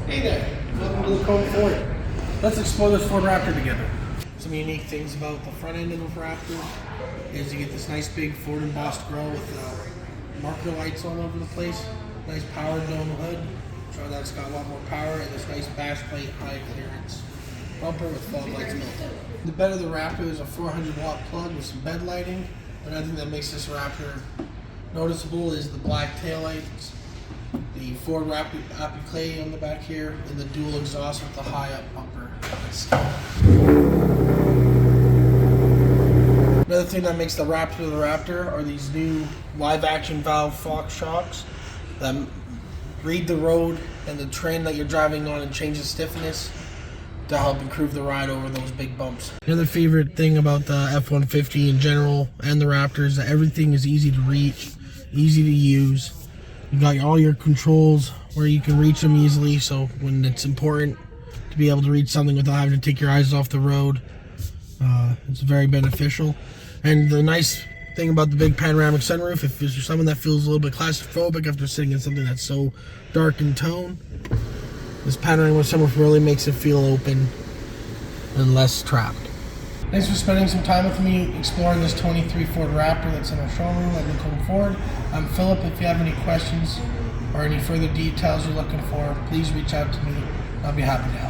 Hey there, welcome to the Ford. Let's explore this Ford Raptor together. Some unique things about the front end of the Raptor is you get this nice big Ford embossed grille with marker lights all over the place. Nice power dome hood, showing that it's got a lot more power, and this nice bash plate high clearance bumper with fog lights built in. The bed of the Raptor is a 400-watt plug with some bed lighting. Another thing that makes this Raptor noticeable is the black taillights, the Ford Raptor applique on the back here, and the dual exhaust with the high up bumper. Another thing that makes the Raptor are these new live action valve Fox shocks that read the road and the terrain that you're driving on and change the stiffness to help improve the ride over those big bumps. Another favorite thing about the F-150 in general and the Raptor is that everything is easy to reach, easy to use. You got all your controls where you can reach them easily, so when it's important to be able to reach something without having to take your eyes off the road, it's very beneficial. And the nice thing about the big panoramic sunroof, if you're someone that feels a little bit claustrophobic after sitting in something that's so dark in tone, this panoramic sunroof really makes it feel open and less trapped. Thanks for spending some time with me exploring this 23 Ford Raptor that's in our showroom at Nicole Ford. I'm Philip. If you have any questions or any further details you're looking for, please reach out to me. I'll be happy to help.